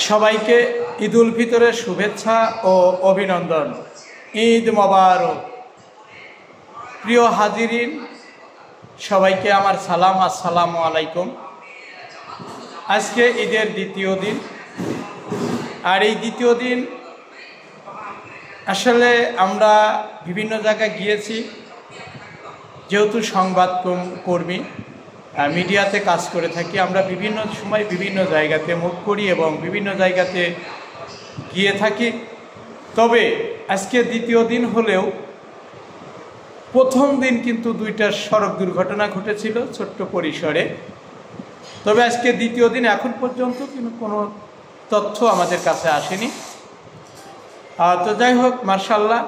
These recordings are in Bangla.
সবাইকে ঈদ উল ফিতরের শুভেচ্ছা ও অভিনন্দন। ঈদ মোবারক। প্রিয় হাজিরিন, সবাইকে আমার সালাম, আসসালামু আলাইকুম। আজকে ঈদের দ্বিতীয় দিন, আর এই দ্বিতীয় দিন আসলে আমরা বিভিন্ন জায়গায় গিয়েছি। যেহেতু সংবাদ কর্মী, মিডিয়াতে কাজ করে থাকি, আমরা বিভিন্ন সময় বিভিন্ন জায়গাতে মুভ করি এবং বিভিন্ন জায়গাতে গিয়ে থাকি। তবে আজকে দ্বিতীয় দিন হলেও প্রথম দিন কিন্তু দুইটা সড়ক দুর্ঘটনা ঘটেছিল ছোট্ট পরিসরে। তবে আজকে দ্বিতীয় দিন এখন পর্যন্ত কিন্তু কোনো তথ্য আমাদের কাছে আসেনি। তো যাই হোক, মাশাআল্লাহ,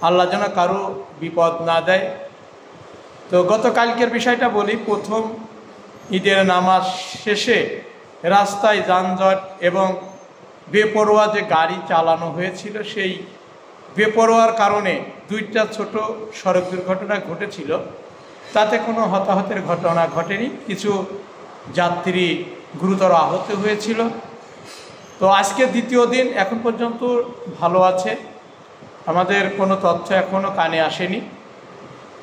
আল্লাহ যেন কারো বিপদ না দেয়। তো গতকালকের বিষয়টা বলি। প্রথম ঈদের নামাজ শেষে রাস্তায় যানজট এবং বেপরোয়া যে গাড়ি চালানো হয়েছিল, সেই বেপরোয়ার কারণে দুইটা ছোট সড়ক দুর্ঘটনা ঘটেছিল। তাতে কোনো হতাহতের ঘটনা ঘটেনি, কিছু যাত্রী গুরুতর আহত হয়েছিল। তো আজকে দ্বিতীয় দিন, এখন পর্যন্ত ভালো আছে, আমাদের কোনো তথ্য এখনও কানে আসেনি।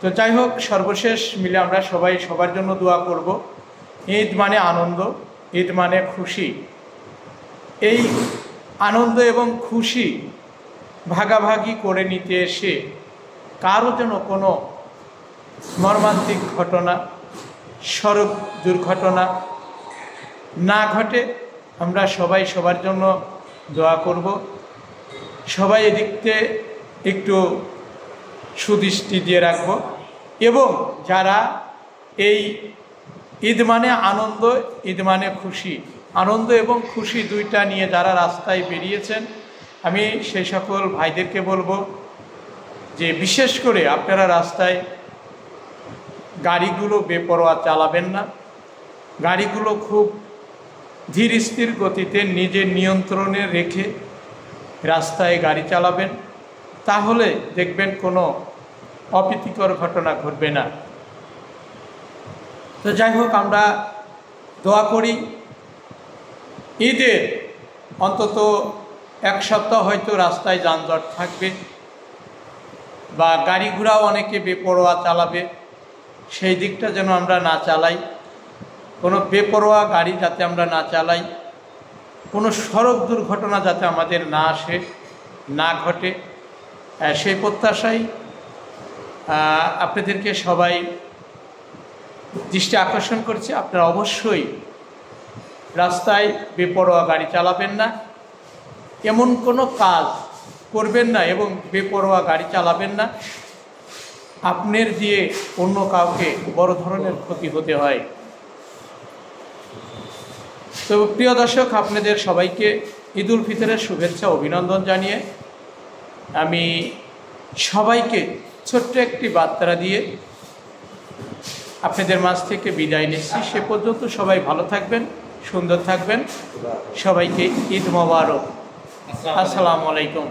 তো যাই হোক, সর্বশেষ মিলে আমরা সবাই সবার জন্য দোয়া করব। ঈদ মানে আনন্দ, ঈদ মানে খুশি। এই আনন্দ এবং খুশি ভাগাভাগি করে নিতে এসে কারো যেন কোনো মর্মান্তিক ঘটনা, সড়ক দুর্ঘটনা না ঘটে, আমরা সবাই সবার জন্য দোয়া করব। সবাই এদিকতে একটু সুদৃষ্টি দিয়ে রাখব। এবং যারা এই ঈদ মানে আনন্দ, ঈদ মানে খুশি, আনন্দ এবং খুশি দুইটা নিয়ে যারা রাস্তায় বেরিয়েছেন, আমি সেই সকল ভাইদেরকে বলবো যে বিশেষ করে আপনারা রাস্তায় গাড়িগুলো বেপরোয়া চালাবেন না। গাড়িগুলো খুব ধীর স্থির গতিতে নিজের নিয়ন্ত্রণে রেখে রাস্তায় গাড়ি চালাবেন, তাহলে দেখবেন কোনো অপ্রীতিকর ঘটনা ঘটবে না। তো যাই হোক, আমরা দোয়া করি ঈদের অন্তত এক সপ্তাহ হয়তো রাস্তায় যানজট থাকবে বা গাড়ি ঘোড়াও অনেকে বেপরোয়া চালাবে, সেই দিকটা যেন আমরা না চালাই। কোনো বেপরোয়া গাড়ি যাতে আমরা না চালাই, কোনো সড়ক দুর্ঘটনা যাতে আমাদের না আসে, না ঘটে, সেই প্রত্যাশাই আপনাদেরকে সবাই দৃষ্টি আকর্ষণ করছে। আপনারা অবশ্যই রাস্তায় বেপরোয়া গাড়ি চালাবেন না, এমন কোনো কাজ করবেন না এবং বেপরোয়া গাড়ি চালাবেন না আপনার দিয়ে অন্য কাউকে বড় ধরনের ক্ষতি হতে হয়। তো প্রিয় দর্শক, আপনাদের সবাইকে ঈদ উল ফিতরের শুভেচ্ছা অভিনন্দন জানিয়ে আমি সবাইকে ছোট্ট একটি বার্তা দিয়ে আপনাদের মাঝ থেকে বিদায় নিচ্ছি। সে পর্যন্ত সবাই ভালো থাকবেন, সুন্দর থাকবেন। সবাইকে ঈদ মোবারক। আসসালামু আলাইকুম।